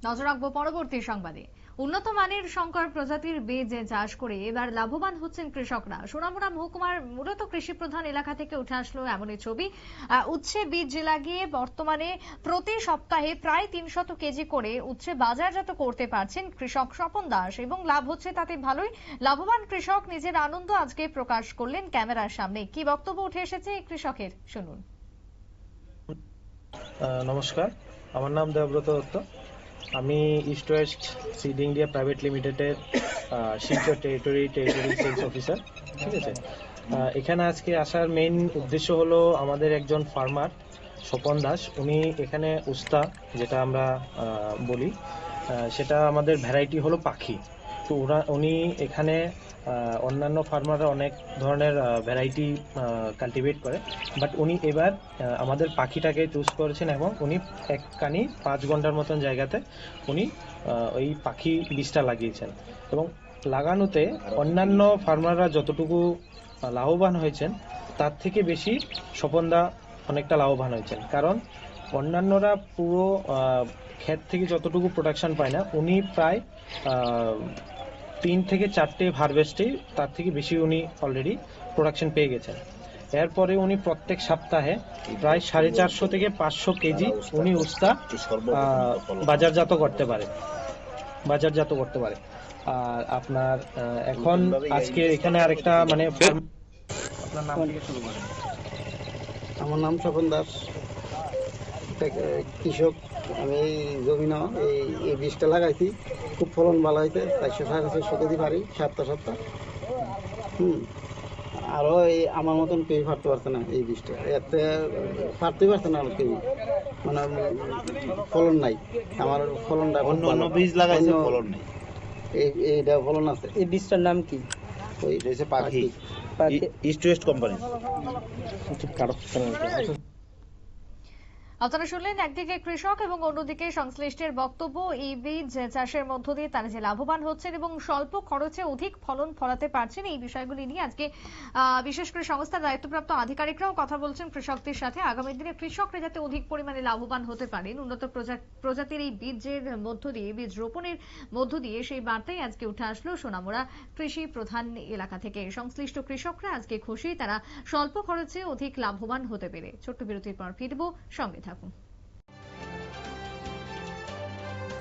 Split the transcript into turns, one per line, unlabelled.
নজর রাখবো পরবর্তী সংবাদে। উন্নত মানের সংকর প্রজাতির বীজ চাষ করে এবার লাভবান হচ্ছেন কৃষকরা। সোনামুড়া মহকুমার মূলত কৃষি প্রধান এলাকা থেকে উঠে আসলো এমনই ছবি। উচ্ছে বীজ লাগিয়ে বর্তমানে প্রতি সপ্তাহে প্রায় ৩০০ কেজি করে উচ্ছে বাজারজাত করতে পারছেন কৃষক স্বপন দাস, এবং লাভ হচ্ছে তাতে ভালোই। লাভবান কৃষক নিজের আনন্দ আজকে প্রকাশ করলেন ক্যামেরার সামনে। কি বক্তব্য উঠে এসেছে এই কৃষকের, শুনুন।
নমস্কার, আমার নাম দেবব্রত দত্ত। আমি east West seed India private লিমিটেডের শিলচর টেরিটরি সেলস অফিসার। ঠিক আছে, এখানে আজকে আসার মেইন উদ্দেশ্য হলো আমাদের একজন ফার্মার স্বপন দাস, উনি এখানে উস্তা যেটা আমরা বলি, সেটা আমাদের ভ্যারাইটি হলো পাখি। তো উনি এখানে অন্যান্য ফার্মাররা অনেক ধরনের ভ্যারাইটি কাল্টিভেট করে, বাট উনি এবার আমাদের পাখিটাকে চুজ করেছেন এবং উনি একখানি 5 ঘন্টার মতন জায়গাতে উনি ওই পাখি বীজটা লাগিয়েছেন। এবং লাগানোতে অন্যান্য ফার্মাররা যতটুকু লাভবান হয়েছেন তার থেকে বেশি স্বপনদা অনেকটা লাভবান হয়েছেন, কারণ অন্যান্যরা পুরো ক্ষেত থেকে যতটুকু প্রোডাকশন পায় না, উনি প্রায় 3 থেকে 4টে হারভেস্টে তার থেকে বেশি উনি অলরেডি প্রোডাকশন পেয়ে গেছেন। এরপরে উনি প্রত্যেক সপ্তাহে প্রায় 450 থেকে 500 কেজি উনি উস্তা বাজারজাত করতে পারে। আর আপনার এখন আজকে এখানে আরেকটা মানে আপনার নাম থেকে শুরু করেন।
আমার নাম স্বপন দাস, কৃষক। আমি জমি না এই বীজটা লাগাইছি, খুব ফলন ভালো হয়েছে। 400-450 কেজি পারি সপ্তাহ। আরও এই আমার মতন কেউ পারতে পারছে না এই বীজটা, এতে পারতেই পারছে না কেউ, মানে ফলন নাই। আমার ফলনটা
অন্য বীজ লাগাইছে, ফলন নেই।
এইটা ফলন আছে।
এই বীজটার নাম কি?
ওই
পাখি, ইস্ট ওয়েস্ট কোম্পানি।
আপনারা শুনলেন একদিকে কৃষক এবং অন্যদিকে সংশ্লিষ্টের বক্তব্য। এই বীজ চাষের মধ্য দিয়ে তারা যে লাভবান হচ্ছেন এবং স্বল্প খরচে অধিক ফলন ফলাতে পারছেন, এই বিষয়গুলি নিয়ে আজকে বিশেষ করে সংস্থার দায়িত্বপ্রাপ্ত আধিকারিকরাও কথা বলছেন কৃষকদের সাথে। আগামী দিনে কৃষকরা যাতে অধিক পরিমাণে লাভবান হতে পারেন উন্নত প্রজাতির এই বীজের মধ্য দিয়ে, বীজ রোপণের মধ্য দিয়ে, সেই বার্তাই আজকে উঠে আসলো সোনামুড়া কৃষি প্রধান এলাকা থেকে। সংশ্লিষ্ট কৃষকরা আজকে খুশি, তারা স্বল্প খরচে অধিক লাভবান হতে পেরে। ছোট্ট বিরতির পর ফিরবো, সঙ্গে থাকুন।